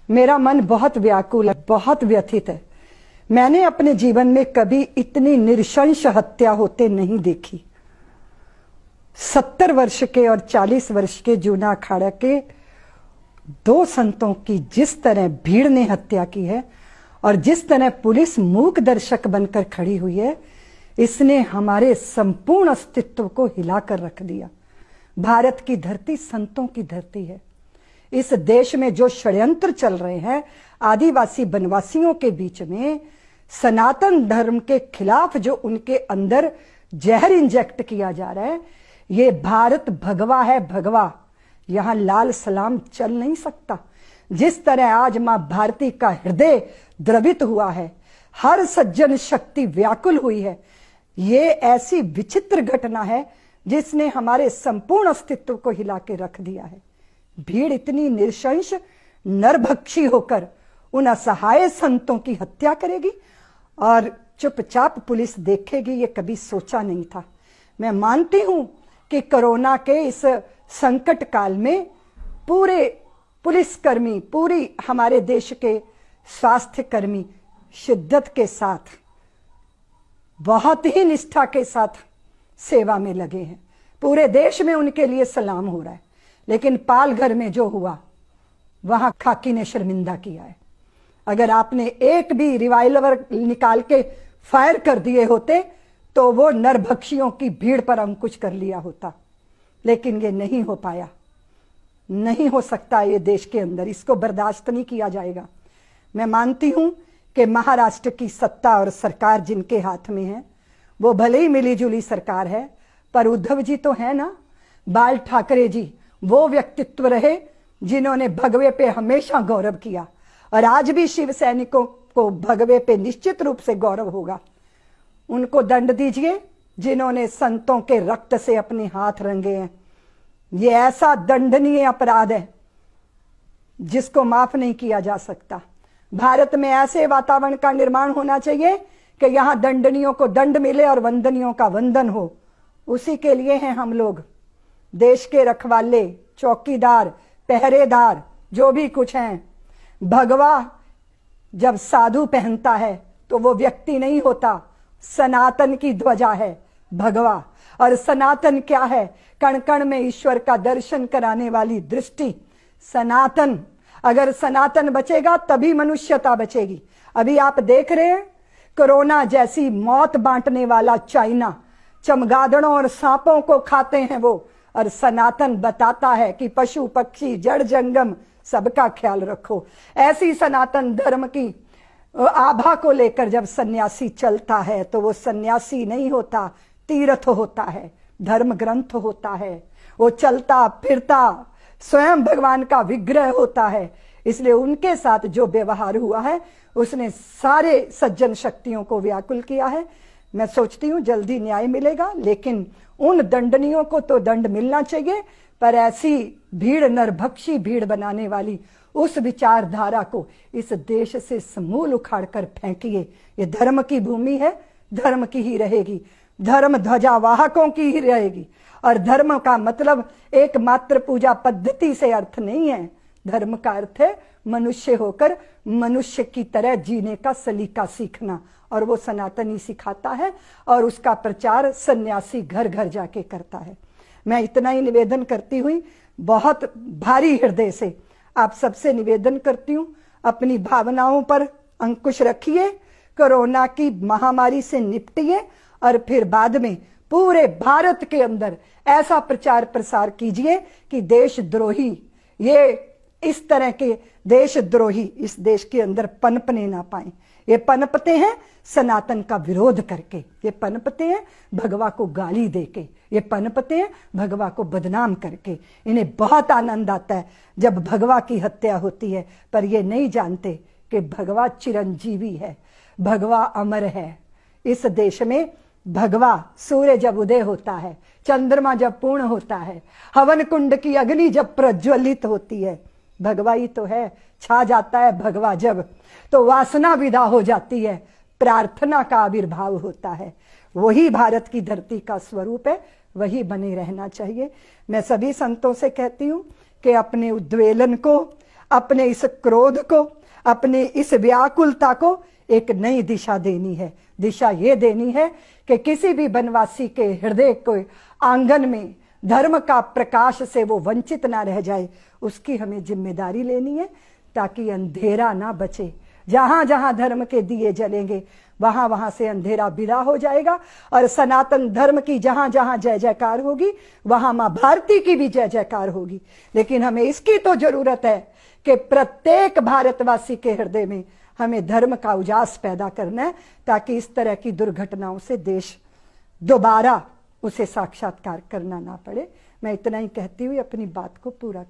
मेरा मन बहुत व्याकुल है, बहुत व्यथित है। मैंने अपने जीवन में कभी इतनी नृशंस हत्या होते नहीं देखी। 70 वर्ष के और 40 वर्ष के जूना अखाड़ा के दो संतों की जिस तरह भीड़ ने हत्या की है और जिस तरह पुलिस मूक दर्शक बनकर खड़ी हुई है, इसने हमारे संपूर्ण अस्तित्व को हिलाकर रख दिया। भारत की धरती संतों की धरती है। इस देश में जो षड्यंत्र चल रहे हैं आदिवासी वनवासियों के बीच में, सनातन धर्म के खिलाफ जो उनके अंदर जहर इंजेक्ट किया जा रहा है, ये भारत भगवा है, भगवा। यहां लाल सलाम चल नहीं सकता। जिस तरह आज मां भारती का हृदय द्रवित हुआ है, हर सज्जन शक्ति व्याकुल हुई है, ये ऐसी विचित्र घटना है जिसने हमारे संपूर्ण अस्तित्व को हिला के रख दिया है। भीड़ इतनी नृशंस नरभक्षी होकर उन असहाय संतों की हत्या करेगी और चुपचाप पुलिस देखेगी, ये कभी सोचा नहीं था। मैं मानती हूं कि कोरोना के इस संकट काल में पूरे पुलिसकर्मी, पूरी हमारे देश के स्वास्थ्य कर्मी शिद्दत के साथ, बहुत ही निष्ठा के साथ सेवा में लगे हैं। पूरे देश में उनके लिए सलाम हो रहा है। लेकिन पालघर में जो हुआ, वहां खाकी ने शर्मिंदा किया है। अगर आपने एक भी रिवाल्वर निकाल के फायर कर दिए होते तो वो नरभक्षियों की भीड़ पर अंकुश कर लिया होता, लेकिन ये नहीं हो पाया। नहीं हो सकता ये देश के अंदर, इसको बर्दाश्त नहीं किया जाएगा। मैं मानती हूं कि महाराष्ट्र की सत्ता और सरकार जिनके हाथ में है, वो भले ही मिली जुली सरकार है, पर उद्धव जी तो है ना, बाल ठाकरे जी वो व्यक्तित्व रहे जिन्होंने भगवे पे हमेशा गौरव किया, और आज भी शिव सैनिकों को भगवे पे निश्चित रूप से गौरव होगा। उनको दंड दीजिए जिन्होंने संतों के रक्त से अपने हाथ रंगे हैं। ये ऐसा दंडनीय अपराध है जिसको माफ नहीं किया जा सकता। भारत में ऐसे वातावरण का निर्माण होना चाहिए कि यहां दंडनियों को दंड मिले और वंदनियों का वंदन हो। उसी के लिए हैं हम लोग, देश के रखवाले, चौकीदार, पहरेदार, जो भी कुछ हैं। भगवा जब साधु पहनता है तो वो व्यक्ति नहीं होता, सनातन की ध्वजा है भगवा। और सनातन क्या है? कण कण में ईश्वर का दर्शन कराने वाली दृष्टि। सनातन, अगर सनातन बचेगा तभी मनुष्यता बचेगी। अभी आप देख रहे हैं कोरोना जैसी मौत बांटने वाला चाइना, चमगादड़ों और सांपों को खाते हैं वो, और सनातन बताता है कि पशु पक्षी जड़ जंगम सबका ख्याल रखो। ऐसी सनातन धर्म की आभा को लेकर जब सन्यासी चलता है तो वो सन्यासी नहीं होता, तीर्थ होता है, धर्म ग्रंथ होता है। वो चलता फिरता स्वयं भगवान का विग्रह होता है। इसलिए उनके साथ जो व्यवहार हुआ है उसने सारे सज्जन शक्तियों को व्याकुल किया है। मैं सोचती हूं जल्दी न्याय मिलेगा, लेकिन उन दंडनियों को तो दंड मिलना चाहिए, पर ऐसी भीड़, नरभक्षी भीड़ बनाने वाली उस विचारधारा को इस देश से समूल उखाड़ कर फेंकिए। ये धर्म की भूमि है, धर्म की ही रहेगी, धर्म ध्वजा वाहकों की ही रहेगी। और धर्म का मतलब एकमात्र पूजा पद्धति से अर्थ नहीं है। धर्म का अर्थ है मनुष्य होकर मनुष्य की तरह जीने का सलीका सीखना, और वो सनातनी सिखाता है और उसका प्रचार सन्यासी घर घर जाके करता है। मैं इतना ही निवेदन करती हुई बहुत भारी हृदय से आप सबसे निवेदन करती हूं, अपनी भावनाओं पर अंकुश रखिए, कोरोना की महामारी से निपटिए, और फिर बाद में पूरे भारत के अंदर ऐसा प्रचार प्रसार कीजिए कि देशद्रोही, ये इस तरह के देशद्रोही इस देश के अंदर पनपने ना पाए। ये पनपते हैं सनातन का विरोध करके, ये पनपते हैं भगवा को गाली देके, ये पनपते हैं भगवा को बदनाम करके। इन्हें बहुत आनंद आता है जब भगवा की हत्या होती है, पर ये नहीं जानते कि भगवा चिरंजीवी है, भगवा अमर है। इस देश में भगवा सूर्य जब उदय होता है, चंद्रमा जब पूर्ण होता है, हवन कुंड की अग्नि जब प्रज्वलित होती है, भगवा ही तो है। छा जाता है भगवा जब, तो वासना विदा हो जाती है, प्रार्थना का आविर्भाव होता है। वही भारत की धरती का स्वरूप है, वही बने रहना चाहिए। मैं सभी संतों से कहती हूं कि अपने उद्वेलन को, अपने इस क्रोध को, अपने इस व्याकुलता को एक नई दिशा देनी है। दिशा ये देनी है कि किसी भी वनवासी के हृदय को आंगन में धर्म का प्रकाश से वो वंचित ना रह जाए, उसकी हमें जिम्मेदारी लेनी है, ताकि अंधेरा ना बचे। जहां जहां धर्म के दिए जलेंगे वहां वहां से अंधेरा विदा हो जाएगा, और सनातन धर्म की जहां जहां जय जयकार होगी वहां मां भारती की भी जय जयकार होगी। लेकिन हमें इसकी तो जरूरत है कि प्रत्येक भारतवासी के हृदय में हमें धर्म का उजास पैदा करना है, ताकि इस तरह की दुर्घटनाओं से देश दोबारा उसे साक्षात्कार करना ना पड़े। मैं इतना ही कहती हुई अपनी बात को पूरा